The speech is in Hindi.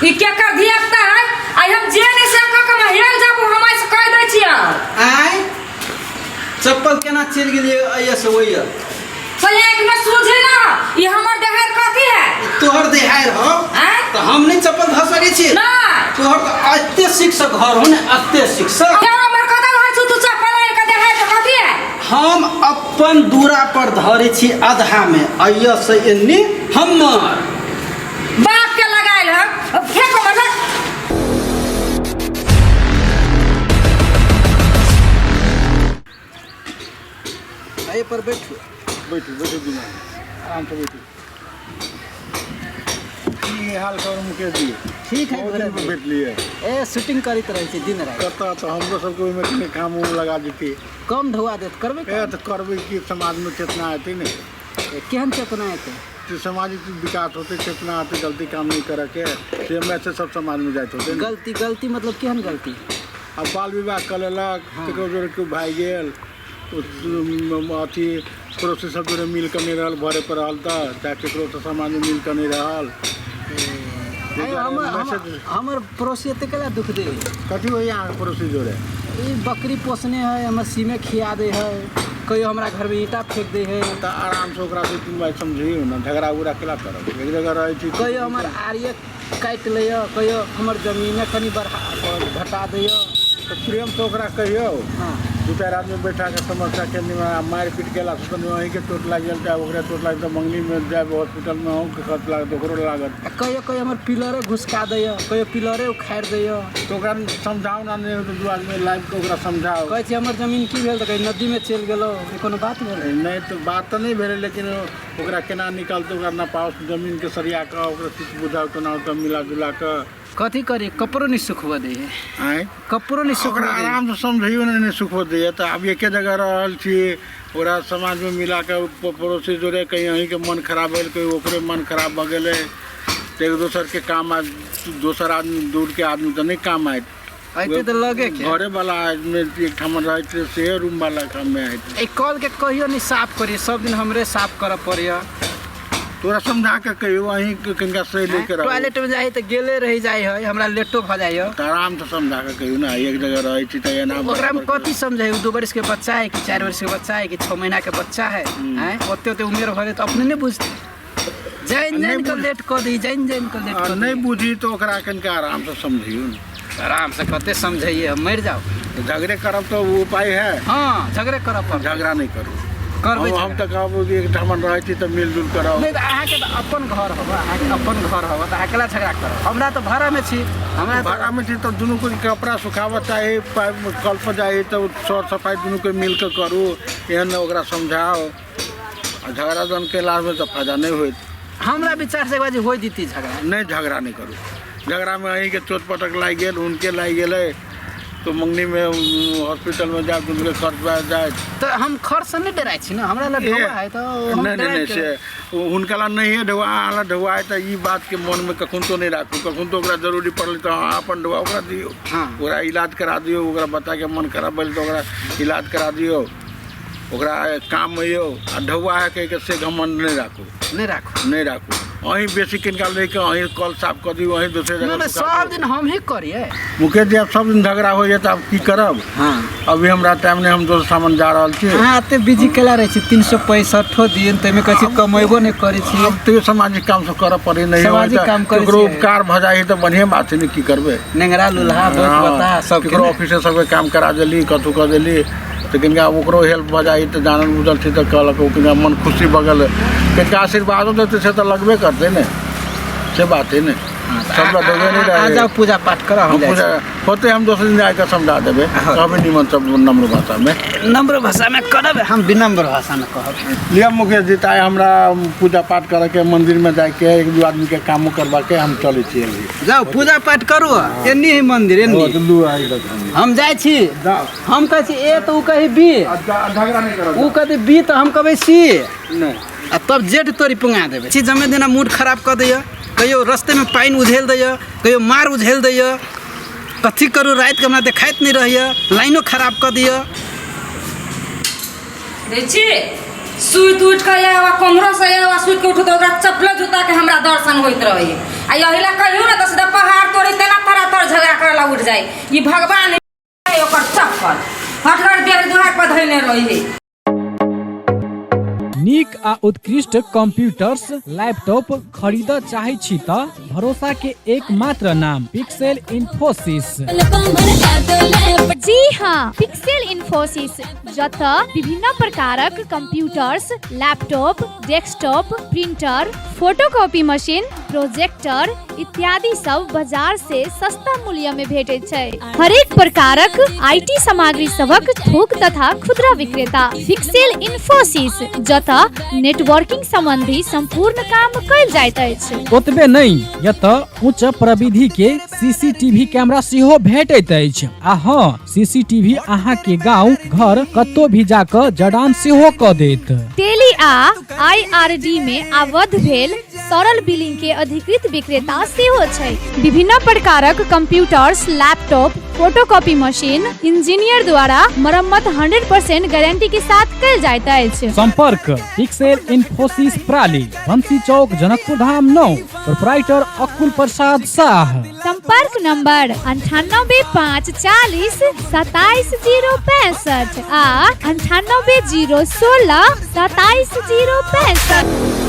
ई क्या कर दिया है? आई हम जे ने से का हेल जाबो हम ऐसे कह दै छियै। आय चप्पल केना चल गेलिए आइया से ओइया सही एक न सोझे ना ई हमर देहर कथी है? तोहर देहार हो तो हम नहीं चप्पल धऽ सकै छी ना तोहर तो अत्ते शिक्षक घर हो ने अत्ते शिक्षक क्या हमर कतल है तू चप्पल के देहर के कथी है? हम अपन दूरा पर धरे छी आधा में आइया से एन्नी हमर बाप के लगाइल है अब फेंको मत। आइए पर बैठो बैठू बैठू बिना आराम से बैठू। की हाल खबर मुकेश जी? ठीक है बहुत दिन पे बैठ लिए। ए शूटिंग करैत रहै छी दिन रात कतऽ तो हमरो सबके ओहिमे कनि काम उम लगा देती। कम ढौआ देत करबे ए तो करबै कि समाज में चेतना आती ने केहन चेतना एतै कि सामाजिक विकास होते चेतना आती गलती काम नहीं करे के से मैसेज सब समाज में जाते होते ने। गलती मतलब केहन गलती? अब बाल विवाह कर लेलक केकरो जोड़े केओ भाई गेल अथी पड़ोसी सब जोड़े मिल कर नहीं रहल घरे पर रहल तऽ चाहे केकरो तो समाज में मिल कर नहीं रहल। हमर पड़ोसी एते केला दुख दे कथी हो यहाँ पड़ोसी जोड़े ई बकरी पोसने है हमर सीमे खिया दे है कहियो हमरा घर में ईटा फेंक दे है तो आराम से ओकरा 2-3 बार समझियो ना झगड़ा उगड़ा केला करब एक जगह रहे छी कहियो हमर आर्य काट लियो कहियो हमर जमीने कनी बढ़ा घटा दियो तो प्रेम से ओकरा कहियो हाँ 2-4 आदमी बैठा के समस्या के मार पीट केला से वहीं के चोट लाग गेल चाहे ओकरा चोट लाग तो मंगली में जाए हॉस्पिटल में हो के खर्च लागत ओकरो लागत कहियो हमर पिलरे घुसका दियो कहियो पिलरे उखाड़ दियो तो ओकरा समझाओ ना नहीं तो 2 आदमी लाइव के ओकरा समझाओ कहै छी हमर जमीन की भेल तऽ कहीं नदी में चल गेलो ई कोनो बात भेल? नहीं तो बात तो नहीं भेले लेकिन ओकरा केना निकालते ओकरा ना पाओ जमीन के सरिया के ओकरा कुछ बुझाओ तो ना तो मिला जुला के कथी करी कपड़ो नहीं सुखवा दे है आए कपड़ो नहीं ओकरा सुखवा दे आराम से समझियो नहीं सुख दे तो अब एके जगह रहल छी ओकरा समाज में मिला के पड़ोसी जोड़े कहीं अहीं के मन खराब भेल कहीं ओकरे मन खराब भऽ गेलै तो एक दोसर के काम आ दोसर आदमी दूर के आदमी तो नहीं काम आए आइते तो लगे के घरे वाला आदमी एक ठाम रहते से रूम वाला काम में आए ए कॉल के कहियो नहीं साफ करी सब दिन हमरे साफ कर पड़िया तोरा समझा के कहियो अहीं के कनिका सही लेके रहो टॉयलेट में जाई तो गेले रह जाई है हमरा लेटो भ जाई है तो आराम से समझा के कहियो ना एक जगह रहे छी तो एना ओकरा में कथी समझाई 2 वर्ष के बच्चा है कि 4 वर्ष के बच्चा है कि 6 महीना के बच्चा है हैं ओते उम्र भरे तो अपने नहीं बुझते जाइन के लेट कर दी जाइन के लेट कर नहीं बुझी तो ओकरा कनिका आराम से समझियो ना आराम से कते समझाइए मर जाओ तो झगड़े करब तो वो उपाय है हाँ झगड़े करब पर झगड़ा नहीं करू करबै हम तो कहब कि एक ठाम रहे छी तो मिलजुल कराओ नहीं अहाँ के अपन घर हो अहाँ के अपन घर हो तो अकेला झगड़ा करो हमरा तो भाड़ा में छी हमरा भाड़ा में छी तो दोनों को कपड़ा सुखावत चाहे कल पर जाए तो सर सफाई दोनों को मिल के करू एहन ओकरा समझाओ झगड़ा जन के लाभ में तो फायदा नहीं होई हमरा विचार से बाजी होई दीती झगड़ा नहीं झगड़ा नहीं करू झगड़ा में अहीं के चोट पटक लाग गेल उनके लाग गेले तो मंगनी में हॉस्पिटल में जाए उनके खर्च बैठ जाए तो हम खर्च से नहीं डराई छी ना हमरा लग ढोआ है तो हम नहीं से उनका ला नहीं है ढोआ है तो ये बात के मन में कखन तो नहीं राखू कखन तो ओकरा जरूरी पड़ल तो अपन ढोआ ओकरा दियो ओकरा इलाज करा दियो ओकरा बता के मन खराब भेल तो ओकरा इलाज करा दियो ओकरा काम अइयो आ ढौआ है कह के से घमंड नहीं राखू अहीं बेसी किनका लेके अहीं कल साफ कर दियो अहीं दूसरे जगह सब दिन हम ही करिए मुकेश जी अब सब दिन झगड़ा हो जाए तो अब की करब हाँ अभी हमरा टाइम नहीं हम दोसर सामान जा रहल छी हाँ एते बिजी केला रहे छी 365 दिन तमे कहै छी कमेबो नहीं करै छी अब तो सामाजिक काम सब करब पड़े नहीं सामाजिक काम करै केकरो उपकार भ जाई तो बढ़िया बात है नहीं की करबे नेंगरा लुल्हा बता सब केकरो ऑफिस से सब काम करा देली कथु कर देली तो किनका ओकरो हेल्प भ जाई तो जानल बुझल थी तो कहलक किनका मन खुशी बगल किनका आशीर्वाद देते से तो लगबे करते ने से बात है ने सब लोग नहीं रहे आ जाओ पूजा पाठ करो हम पूजा होते हम दूसरे दिन आके समझा देबे कहबे निमन सब नम्र भाषा में करब हम विनम्र भाषा में कहब लिया मुकेश जी ताई हमरा पूजा पाठ करे के मंदिर में जाके 1-2 आदमी के काम करवा के हम चले छी जाओ पूजा पाठ करू एनी ही मंदिर एनी हम जाय छी हम कहै छी ए तो उ कहि बी झगड़ा नहीं करब उ कहै बी तो हम कहबै सी नहीं आ तब जेठ तोरी पुंगा देबे छी जमे देना मूड खराब कर दैया कहियो रास्ते में पानी उझेल दैया कहियो मार उझेल दैया कथी करू रात के हमरा देखाइत नहीं रहैया लाइनो खराब कर दिया देखी सुइत उठ के आवा कमरो से आवा सुइत के उठ तो ओकरा चप्पल जूता के हमरा दर्शन होइत रही आ यही ला कहियो ना तो सीधा पहाड़ तोड़ी तेना तरह झगड़ा करला उठ जाए ई भगवान है ओकर चप्पल हटकर देह दुहार पर धइले रही नीक आ उत्कृष्ट कंप्यूटर्स लैपटॉप खरीद चाहे छी त भरोसा के एकमात्र नाम पिक्सेल इन्फोसिस। जी हाँ, पिक्सेल इन्फोसिस जत विभिन्न प्रकारक computers, laptop, desktop, printer, photocopy machine, projector इत्यादि सब बाजार से सस्ता मूल्य में भेटे छै। हरेक प्रकारक आईटी सामग्री सबक थोक तथा खुदरा विक्रेता पिक्सेल इन्फोसिस जत नेटवर्किंग संबंधी संपूर्ण काम कयल जाइत अछि। ओतबे नहीं यत उच्च प्रविधि के सीसीटीवी कैमरा सेहो भेटैत अछि। आ हाँ, सीसीटीवी अहाँ के गांव घर कतौ भी जाकर जड़ान सेहो क देत। टेली आ आईआरडी में आबद्ध भेल सरल बिलिंग के अधिकृत विक्रेता सेहो छै। विभिन्न प्रकारक computers, laptop, photocopy machine engineer द्वारा मरम्मत 100% गारंटी के साथ कयल जाइत अछि। संपर्क पिक्सेल इन्फोसिस प्राली, बंसी चौक, जनकपुर धाम 9, प्रोप्राइटर अकुल प्रसाद शाह। संपर्क नंबर 9854 27065 आ 9801 27 065।